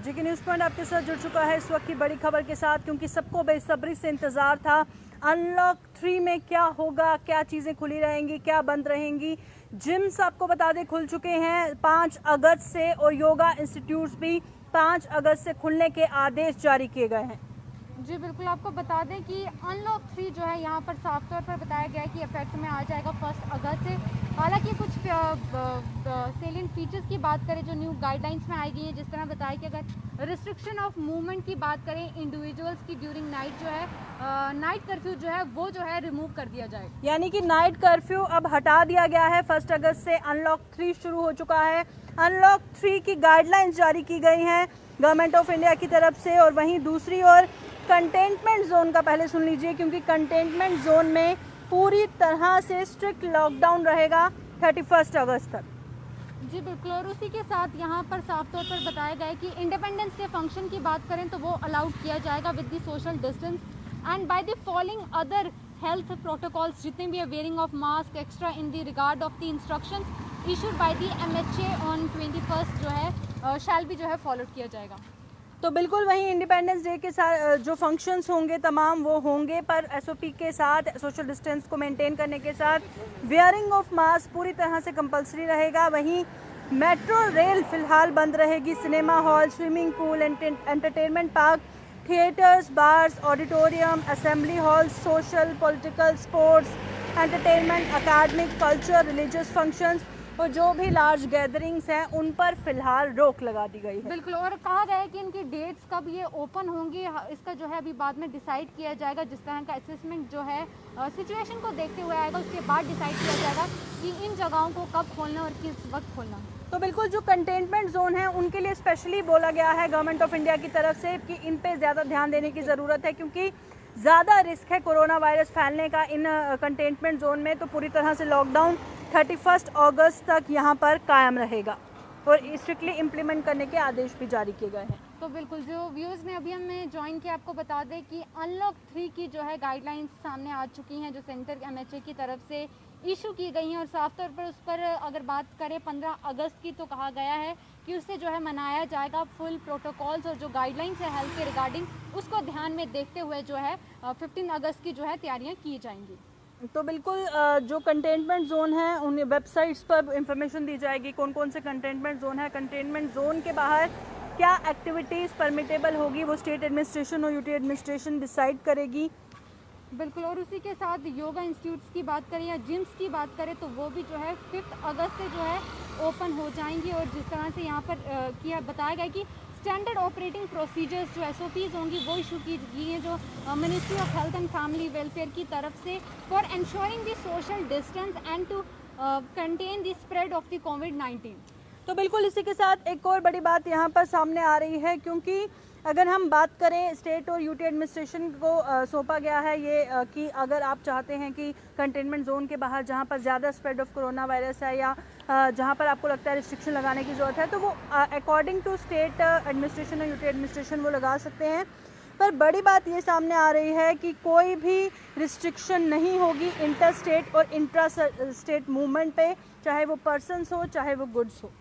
जेके news point आपके साथ जुड़ चुका है इस वक्त की बड़ी खबर के साथ, क्योंकि सबको बेसब्री से इंतजार था अनलॉक 3 में क्या होगा, क्या चीज़ें खुली रहेंगी, क्या बंद रहेंगी। जिम्स आपको बता दें खुल चुके हैं 5 अगस्त से, और योगा इंस्टीट्यूट्स भी 5 अगस्त से खुलने के आदेश जारी किए गए हैं। जी बिल्कुल, आपको बता दें कि अनलॉक 3 जो है यहाँ पर साफ तौर पर बताया गया है कि इफेक्ट में आ जाएगा 1 अगस्त से। हालांकि कुछ सेलिएंट फीचर्स की बात करें जो न्यू गाइडलाइंस में आई गई हैं, जिस तरह बताया कि अगर रिस्ट्रिक्शन ऑफ मूवमेंट की बात करें इंडिविजुअल्स की ड्यूरिंग नाइट, जो है नाइट कर्फ्यू जो है वो जो है रिमूव कर दिया जाए। यानी कि नाइट कर्फ्यू अब हटा दिया गया है। 1 अगस्त से अनलॉक 3 शुरू हो चुका है। अनलॉक 3 की गाइडलाइंस जारी की गई हैं गवर्नमेंट ऑफ इंडिया की तरफ से। और वहीं दूसरी ओर कंटेनमेंट जोन का पहले सुन लीजिए, क्योंकि कंटेनमेंट जोन में पूरी तरह से स्ट्रिक्ट लॉकडाउन रहेगा 31 अगस्त तक। जी बिल्कुल, और उसी के साथ यहाँ पर साफ तौर पर बताया गया है कि इंडिपेंडेंस डे फंक्शन की बात करें तो वो अलाउड किया जाएगा with the social distance and by the following other health protocols, जितने भी है wearing of mask extra in the regard of the instructions issued by the MHA on 21 जो है शैल भी जो है फॉलो किया जाएगा। तो बिल्कुल वहीं इंडिपेंडेंस डे के साथ जो फंक्शंस होंगे तमाम वो होंगे, पर SOP के साथ, सोशल डिस्टेंस को मेंटेन करने के साथ वेयरिंग ऑफ मास्क पूरी तरह से कंपलसरी रहेगा। वहीं मेट्रो रेल फिलहाल बंद रहेगी। Cinema hall, swimming pool, entertainment park, theatres, bars, auditorium, assembly hall, social, political, sports, entertainment, अकादमिक, कल्चर, रिलीजियस फंक्शंस और जो भी लार्ज गैदरिंग्स हैं उन पर फिलहाल रोक लगा दी गई है। बिल्कुल, और कहा गया है कि इनकी डेट्स कब ये ओपन होंगी इसका जो है अभी बाद में डिसाइड किया जाएगा। जिस तरह का असेसमेंट जो है सिचुएशन को देखते हुए आएगा, उसके बाद डिसाइड किया जाएगा कि इन जगहों को कब खोलना और किस वक्त खोलना। तो बिल्कुल जो कंटेनमेंट जोन है उनके लिए स्पेशली बोला गया है गवर्नमेंट ऑफ इंडिया की तरफ से कि इन पे ज़्यादा ध्यान देने की ज़रूरत है, क्योंकि ज़्यादा रिस्क है कोरोना वायरस फैलने का इन कंटेनमेंट जोन में। तो पूरी तरह से लॉकडाउन 31 अगस्त तक यहाँ पर कायम रहेगा और स्ट्रिक्टली इम्प्लीमेंट करने के आदेश भी जारी किए गए हैं। तो बिल्कुल, जो व्यूज़ ने अभी हमें ज्वाइन किया, आपको बता दें कि अनलॉक 3 की जो है गाइडलाइंस सामने आ चुकी हैं, जो सेंटर MHA की तरफ से इशू की गई हैं। और साफ तौर पर उस पर अगर बात करें 15 अगस्त की, तो कहा गया है कि उससे जो है मनाया जाएगा फुल प्रोटोकॉल्स और जो गाइडलाइंस है हेल्थ के रिगार्डिंग, उसको ध्यान में देखते हुए जो है 15 अगस्त की जो है तैयारियाँ की जाएंगी। तो बिल्कुल जो कंटेनमेंट जोन है उन वेबसाइट्स पर इंफॉर्मेशन दी जाएगी कौन कौन से कंटेनमेंट जोन है, कंटेनमेंट जोन के बाहर क्या एक्टिविटीज़ परमिटेबल होगी, वो स्टेट एडमिनिस्ट्रेशन और UT एडमिनिस्ट्रेशन डिसाइड करेगी। बिल्कुल, और उसी के साथ योगा इंस्टीट्यूट्स की बात करें या जिम्स की बात करें तो वो भी जो है 5 अगस्त से जो है ओपन हो जाएंगी। और जिस तरह से यहाँ पर किया बताया गया कि स्टैंडर्ड ऑपरेटिंग प्रोसीजर्स जो SOPs होंगी वो इशू की गई हैं, जो ministry of health and family welfare की तरफ से for ensuring the social distance and to contain the spread of the कोविड-19। तो बिल्कुल इसी के साथ एक और बड़ी बात यहाँ पर सामने आ रही है, क्योंकि अगर हम बात करें स्टेट और UT एडमिनिस्ट्रेशन को सौंपा गया है ये कि अगर आप चाहते हैं कि कंटेनमेंट जोन के बाहर जहाँ पर ज़्यादा स्प्रेड ऑफ कोरोना वायरस है या जहाँ पर आपको लगता है रिस्ट्रिक्शन लगाने की ज़रूरत है, तो वो अकॉर्डिंग टू स्टेट एडमिनिस्ट्रेशन और UT एडमिनिस्ट्रेशन वो लगा सकते हैं। पर बड़ी बात ये सामने आ रही है कि कोई भी रिस्ट्रिक्शन नहीं होगी इंटर स्टेट और इंट्रा स्टेट मूवमेंट पे, चाहे वो पर्सनस हो चाहे वो गुड्स हो।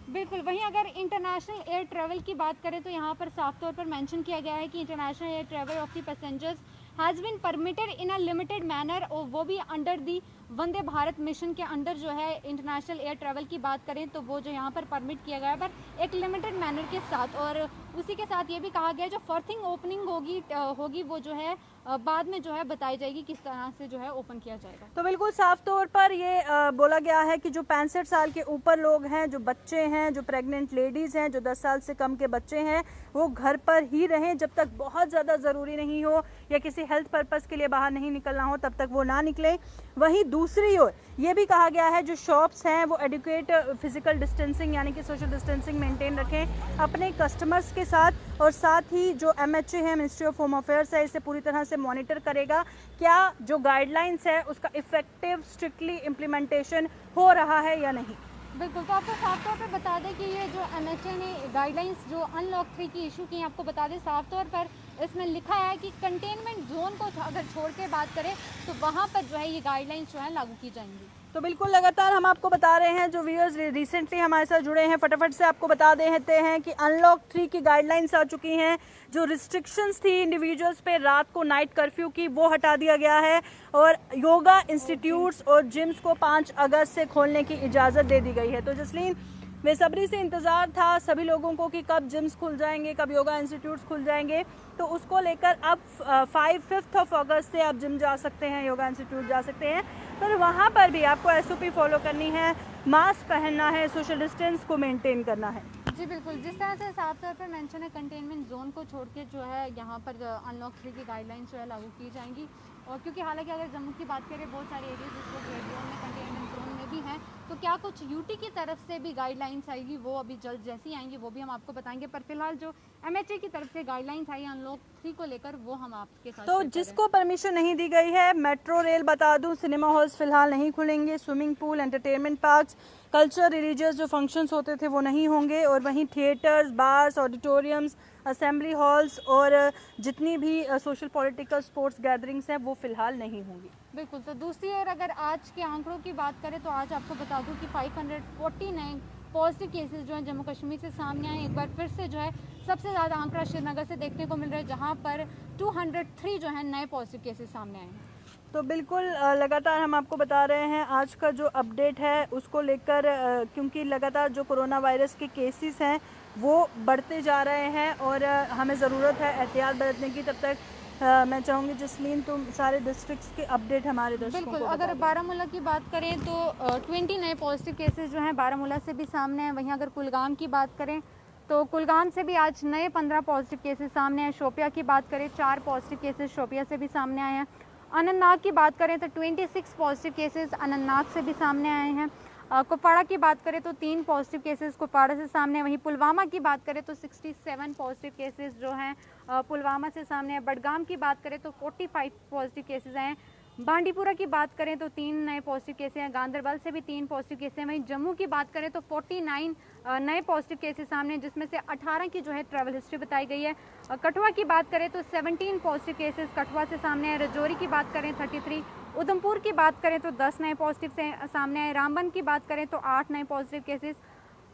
बिल्कुल, वहीं अगर इंटरनेशनल एयर ट्रैवल की बात करें तो यहाँ पर साफ तौर पर मेंशन किया गया है कि international air travel of the passengers has been permitted in a limited manner, और वो भी under the Vande Bharat mission के अंडर जो है इंटरनेशनल एयर ट्रैवल की बात करें तो वो जो यहाँ पर परमिट किया गया है, पर एक लिमिटेड मैनर के साथ। और उसी के साथ ये भी कहा गया है जो फर्थिंग ओपनिंग होगी वो जो है बाद में जो है बताई जाएगी किस तरह से जो है ओपन किया जाएगा। तो बिल्कुल साफ तौर पर ये बोला गया है कि जो 65 साल के ऊपर लोग हैं, जो बच्चे हैं, जो प्रेग्नेंट लेडीज़ हैं, जो 10 साल से कम के बच्चे हैं, वो घर पर ही रहें जब तक बहुत ज़्यादा ज़रूरी नहीं हो या किसी हेल्थ पर्पज़ के लिए बाहर नहीं निकलना हो, तब तक वो ना निकलें। वहीं दूसरी ओर ये भी कहा गया है जो शॉप्स हैं वो एडुकेट फिजिकल डिस्टेंसिंग यानी कि सोशल डिस्टेंसिंग मेंटेन रखें अपने कस्टमर्स के साथ, और साथ ही जो MHA है, मिनिस्ट्री ऑफ होम अफेयर्स है, इसे पूरी तरह से मॉनिटर करेगा क्या जो गाइडलाइंस है उसका इफेक्टिव स्ट्रिक्टली इम्प्लीमेंटेशन हो रहा है या नहीं। बिल्कुल, तो आपको साफ तौर पर बता दें कि ये जो MHA ने गाइडलाइंस जो अनलॉक 3 की इशू की, आपको बता दें साफ तौर पर इसमें लिखा है कि कंटेनमेंट जोन को अगर छोड़ के बात करें तो वहाँ पर जो है ये गाइडलाइंस जो है लागू की जाएंगी। तो बिल्कुल लगातार हम आपको बता रहे हैं, जो व्यूअर्स रिसेंटली हमारे साथ जुड़े हैं, फटाफट से आपको बता देते हैं कि अनलॉक 3 की गाइडलाइंस आ चुकी हैं। जो रिस्ट्रिक्शंस थी इंडिविजुअल्स पे रात को नाइट कर्फ्यू की, वो हटा दिया गया है और योगा इंस्टीट्यूट्स और जिम्स को 5 अगस्त से खोलने की इजाज़त दे दी गई है। तो जसलीन, बेसब्री से इंतज़ार था सभी लोगों को कि कब जिम्स खुल जाएंगे, कब योगा इंस्टीट्यूट्स खुल जाएंगे। तो उसको लेकर अब 5 अगस्त से आप जिम जा सकते हैं, योगा इंस्टीट्यूट जा सकते हैं, पर वहाँ पर भी आपको SOP फॉलो करनी है, मास्क पहनना है, सोशल डिस्टेंस को मेंटेन करना है। जी बिल्कुल, जिस तरह से साफ तौर पर मेंशन है, कंटेनमेंट जोन को छोड़ के जो है यहाँ पर अनलॉक 3 की गाइडलाइंस जो है लागू की जाएंगी। और क्योंकि हालांकि अगर जम्मू की बात करें, बहुत सारे एरियाज जिसको रेड जोन में, कंटेनमेंट जोन में भी हैं, तो क्या कुछ यूटी की तरफ से भी गाइडलाइंस आएगी, वो अभी जल्द जैसी आएंगी वो भी हम आपको बताएंगे। पर फिलहाल जो MHA की तरफ से गाइडलाइंस आई अनलॉक 3 को लेकर, वो हम आपके साथ तो जिसको परमिशन नहीं दी गई है, मेट्रो रेल बता दूं, सिनेमा हॉल्स फिलहाल नहीं खुलेंगे, swimming pool, entertainment parks, culture religious जो फंक्शंस होते थे वो नहीं होंगे, और वहीं theatres, bars, auditoriums, assembly halls और जितनी भी सोशल पॉलिटिकल स्पोर्ट्स गैदरिंग्स हैं वो फिलहाल नहीं होंगी। बिल्कुल। तो दूसरी ओर अगर आज के आंकड़ों की बात करें, तो आज आपको बता दूं कि 549 पॉजिटिव केसेस जो हैं जम्मू कश्मीर से सामने आए। एक बार फिर से जो है सबसे ज़्यादा आंकड़ा श्रीनगर से देखने को मिल रहा है, जहां पर 203 जो है नए पॉजिटिव केसेस सामने आए हैं। तो बिल्कुल लगातार हम आपको बता रहे हैं आज का जो अपडेट है उसको लेकर, क्योंकि लगातार जो कोरोना वायरस के केसेस हैं वो बढ़ते जा रहे हैं और हमें ज़रूरत है एहतियात बरतने की। तब तक मैं चाहूँगी जसलीन, तुम सारे डिस्ट्रिक्ट्स के अपडेट हमारे दर्शकों बिल्कुल। को अगर बारामूला की बात करें तो 20 नए पॉजिटिव केसेस जो हैं बारामूला से भी सामने हैं। वहीं अगर कुलगाम की बात करें तो कुलगाम से भी आज नए 15 पॉजिटिव केसेस सामने हैं। शोपिया की बात करें, 4 पॉजिटिव केसेस शोपिया से भी सामने आए हैं। अनंतनाग की बात करें तो 26 पॉजिटिव केसेस अनंतनाग से भी सामने आए हैं। कुपवाड़ा की बात करें तो 3 पॉजिटिव केसेस कुपवाड़ा से सामने। वहीं पुलवामा की बात करें तो 67 पॉजिटिव केसेस जो हैं पुलवामा से सामने हैं। बडगाम की बात करें तो 45 पॉजिटिव केसेस हैं। बांडीपुरा की बात करें तो 3 नए पॉजिटिव केसेस हैं। गांदरबल से भी 3 पॉजिटिव केसेस हैं। वहीं जम्मू की बात करें तो 49 नए पॉजिटिव केसेस सामने हैं, जिसमें से 18 की जो है ट्रैवल हिस्ट्री बताई गई है। कठुआ की बात करें तो 17 पॉजिटिव केसेस कठुआ से सामने हैं। रजौरी की बात करें 33, उधमपुर की बात करें तो 10 नए पॉजिटिव से सामने आए। रामबन की बात करें तो 8 नए पॉजिटिव केसेस।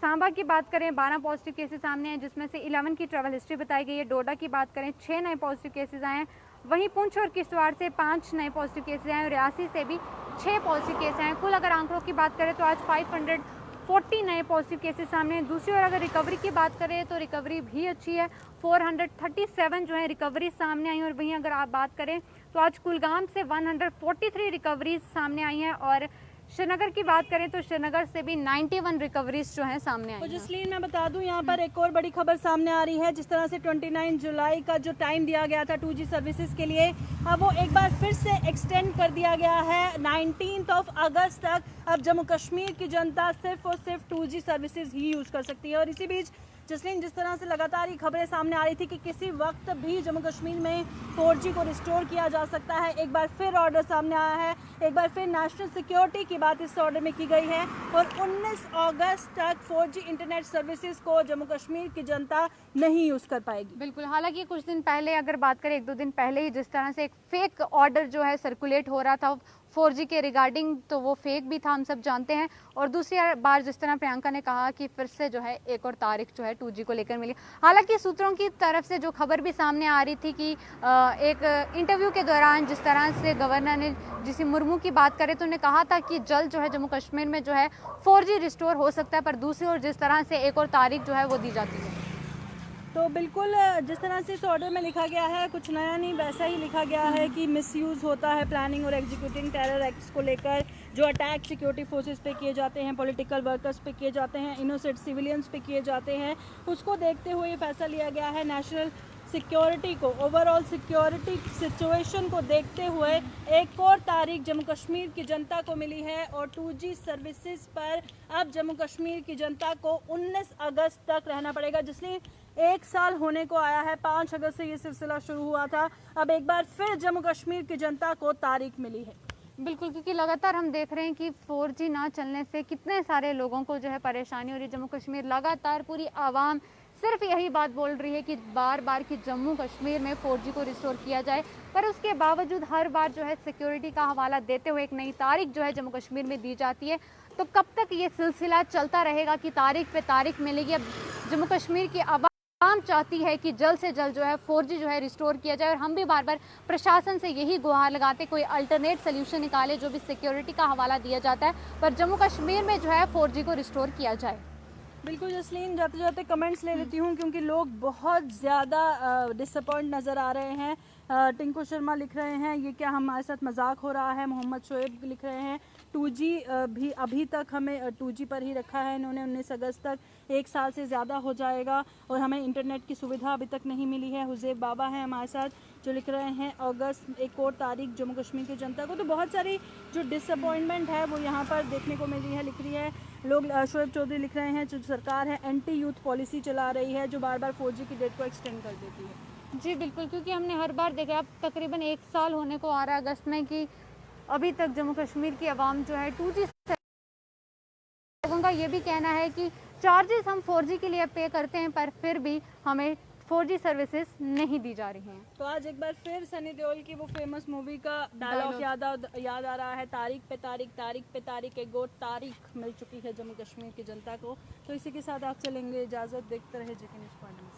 सांबा की बात करें 12 पॉजिटिव केसेस सामने हैं, जिसमें से 11 की ट्रैवल हिस्ट्री बताई गई है। डोडा की बात करें 6 नए पॉजिटिव केसेस आए हैं। वहीं पुंछ और किश्तवाड़ से 5 नए पॉजिटिव केसेस आए और रियासी से भी 6 पॉजिटिव केस आए। कुल अगर आंकड़ों की बात करें तो आज 540 नए पॉजिटिव केसेस सामने हैं। दूसरी ओर अगर रिकवरी की बात करें तो रिकवरी भी अच्छी है, 437 जो है रिकवरी सामने आई। और वहीं अगर आप बात करें तो आज कुलगाम से 143 रिकवरीज सामने आई हैं और श्रीनगर की बात करें तो श्रीनगर से भी 91 रिकवरीज जो हैं सामने आई तो हैं। जसलीन, मैं बता दूं यहाँ पर एक और बड़ी खबर सामने आ रही है। जिस तरह से 29 जुलाई का जो टाइम दिया गया था 2G सर्विसेज के लिए, अब वो एक बार फिर से एक्सटेंड कर दिया गया है 19 अगस्त तक। अब जम्मू कश्मीर की जनता सिर्फ और सिर्फ 2G सर्विसेज ही यूज़ कर सकती है। और इसी बीच जसलीन, जिस तरह से लगातार ये खबरें सामने आ रही थी कि किसी वक्त भी जम्मू कश्मीर में 4G को रिस्टोर किया जा सकता है, एक बार फिर ऑर्डर सामने आया है। एक बार फिर नेशनल सिक्योरिटी की बात इस ऑर्डर में की गई है और 19 अगस्त तक 4G इंटरनेट सर्विसेज को जम्मू कश्मीर की जनता नहीं यूज़ कर पाएगी। बिल्कुल। हालांकि कुछ दिन पहले अगर बात करें, 1-2 दिन पहले ही जिस तरह से एक फेक ऑर्डर जो है सर्कुलेट हो रहा था 4G के रिगार्डिंग, तो वो फेक भी था, हम सब जानते हैं। और दूसरी बार जिस तरह प्रियंका ने कहा कि फिर से जो है एक और तारीख जो है 2G को लेकर मिली। हालांकि सूत्रों की तरफ से जो खबर भी सामने आ रही थी कि एक इंटरव्यू के दौरान जिस तरह से गवर्नर ने जिसी मुर्मू की बात करें तो उन्हें कहा था कि जल्द जो है जम्मू कश्मीर में जो है 4G रिस्टोर हो सकता है। पर दूसरी ओर जिस तरह से एक और तारीख जो है वो दी जाती है। तो बिल्कुल जिस तरह से इस ऑर्डर में लिखा गया है, कुछ नया नहीं, वैसा ही लिखा गया है कि मिसयूज़ होता है प्लानिंग और एग्जीक्यूटिंग टेरर एक्ट्स को लेकर। जो अटैक सिक्योरिटी फोर्सेस पे किए जाते हैं, पॉलिटिकल वर्कर्स पे किए जाते हैं, इनोसेंट सिविलियंस पे किए जाते हैं, उसको देखते हुए फैसला लिया गया है। नेशनल सिक्योरिटी को, ओवरऑल सिक्योरिटी सिचुएशन को देखते हुए एक और तारीख जम्मू कश्मीर की जनता को मिली है और 2G सर्विसेज पर अब जम्मू कश्मीर की जनता को 19 अगस्त तक रहना पड़ेगा। जिसलिए 1 साल होने को आया है, 5 अगस्त से ये सिलसिला शुरू हुआ था। अब एक बार फिर जम्मू कश्मीर की जनता को तारीख मिली है। बिल्कुल, क्योंकि लगातार हम देख रहे हैं कि 4G ना चलने से कितने सारे लोगों को जो है परेशानी हो रही है। जम्मू कश्मीर लगातार पूरी आवाम सिर्फ यही बात बोल रही है कि बार बार कि जम्मू कश्मीर में 4G को रिस्टोर किया जाए, पर उसके बावजूद हर बार जो है सिक्योरिटी का हवाला देते हुए एक नई तारीख जो है जम्मू कश्मीर में दी जाती है। तो कब तक ये सिलसिला चलता रहेगा कि तारीख पे तारीख मिलेगी? अब जम्मू कश्मीर की आवाम चाहती है कि जल्द से जल्द जो है 4G जो है रिस्टोर किया जाए, और हम भी बार बार प्रशासन से यही गुहार लगाते कोई अल्टरनेट सोल्यूशन निकाले। जो भी सिक्योरिटी का हवाला दिया जाता है, पर जम्मू कश्मीर में जो है 4G को रिस्टोर किया जाए। बिल्कुल जसलीन, जाते जाते कमेंट्स ले लेती हूँ क्योंकि लोग बहुत ज़्यादा डिसअपॉइंट नज़र आ रहे हैं। टिंकू शर्मा लिख रहे हैं ये क्या हमारे साथ मजाक हो रहा है। मोहम्मद शोएब लिख रहे हैं 2G भी अभी तक हमें 2G पर ही रखा है इन्होंने, 19 अगस्त तक, 1 साल से ज़्यादा हो जाएगा और हमें इंटरनेट की सुविधा अभी तक नहीं मिली है। हुज़ैब बाबा हैं हमारे साथ जो लिख रहे हैं अगस्त 1 और तारीख जम्मू कश्मीर की जनता को। तो बहुत सारी जो डिसअपॉइंटमेंट है वो यहाँ पर देखने को मिल रही है, लिख रही है लोग। शोएब चौधरी लिख रहे हैं जो सरकार है एंटी यूथ पॉलिसी चला रही है जो बार बार 4G की डेट को एक्सटेंड कर देती है। जी बिल्कुल, क्योंकि हमने हर बार देखा, अब तकरीबन 1 साल होने को आ रहा है अगस्त में, कि अभी तक जम्मू कश्मीर की आवाम जो है 2G से, लोगों का ये भी कहना है कि चार्जेस हम 4G के लिए पे करते हैं पर फिर भी हमें 4G सर्विसेज नहीं दी जा रही हैं। तो आज एक बार फिर सनी देओल की वो फेमस मूवी का डायलॉग याद आ रहा है, तारीख पे तारीख, तारीख पे तारीख, एक और तारीख मिल चुकी है जम्मू कश्मीर की जनता को। तो इसी के साथ आप चलेंगे इजाज़त, देखते रहे जेके न्यूज़ पॉइंट।